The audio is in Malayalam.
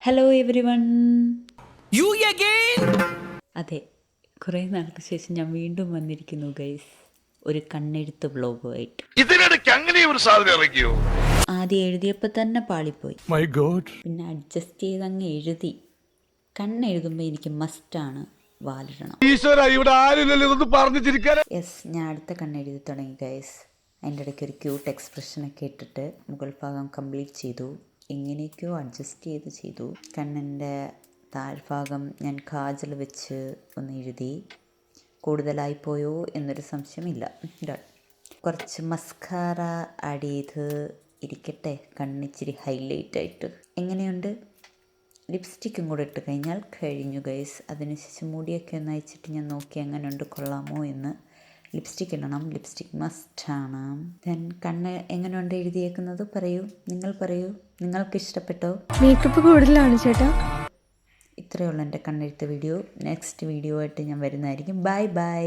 Hello every one. You again? അതെ, കുറേ നാൾക്ക് ശേഷം ഞാൻ വീണ്ടും വന്നിരിക്കുന്നു ഗൈസ്, ഒരു കണ്ണെഴുത്ത് വ്ളോഗുമായിട്ട്. ഇതിനിടയ്ക്ക് അങ്ങനെ ഒരു സാധനം ഇറങ്ങിയോ? ആദ്യം എഴുതിയപ്പോൾ തന്നെ പാളിപ്പോയി. My god. പിന്നെ അഡ്ജസ്റ്റ് ചെയ്ത് അങ്ങ് എഴുതി. കണ്ണെഴുതുമ്പോൾ എനിക്ക് മസ്റ്റാണ് വാലിടണം. ഈശ്വര, ഇവിടെ ആരില്ലല്ലോ ഇതൊന്ന് പറഞ്ഞു ചിരിക്കാൻ. യെസ്, ഞാൻ അടുത്ത കണ്ണെഴുതി തുടങ്ങി ഗൈസ്. അതിൻ്റെ ഇടയ്ക്ക് ഒരു ക്യൂട്ട് എക്സ്പ്രഷനൊക്കെ ഇട്ടിട്ട് മുകൾ ഭാഗം കംപ്ലീറ്റ് ചെയ്തു. എങ്ങനെയൊക്കെയോ അഡ്ജസ്റ്റ് ചെയ്തു. കണ്ണിൻ്റെ താഴ്ഭാഗം ഞാൻ കാജൽ വെച്ച് ഒന്ന് എഴുതി. കൂടുതലായിപ്പോയോ എന്നൊരു സംശയമില്ല. കുറച്ച് മസ്കാര ആഡ് ചെയ്ത് ഇരിക്കട്ടെ, കണ്ണിച്ചിരി ഹൈലൈറ്റായിട്ട്. എങ്ങനെയുണ്ട്? ലിപ്സ്റ്റിക്കും കൂടെ ഇട്ട് കഴിഞ്ഞാൽ കഴിഞ്ഞു ഗൈസ്. അതിനുശേഷം മുടിയൊക്കെ ഒന്ന് അയച്ചിട്ട് ഞാൻ നോക്കി എങ്ങനെയുണ്ട്, കൊള്ളാമോ എന്ന്. ലിപ്സ്റ്റിക് ഇടണം, ലിപ്സ്റ്റിക് മസ്റ്റാണ്. ദെൻ കണ്ണ് എങ്ങനെയുണ്ട് എഴുതിയേക്കുന്നത് പറയൂ, നിങ്ങൾ പറയൂ, നിങ്ങൾക്ക് ഇഷ്ടപ്പെട്ടോ? മേക്കപ്പ് കൂടുതലാണ് ചേട്ടാ. ഇത്രയേ ഉള്ളൂ എൻ്റെ കണ്ണെഴുത്ത് വീഡിയോ. നെക്സ്റ്റ് വീഡിയോ ആയിട്ട് ഞാൻ വരുന്നതായിരിക്കും. Bye bye.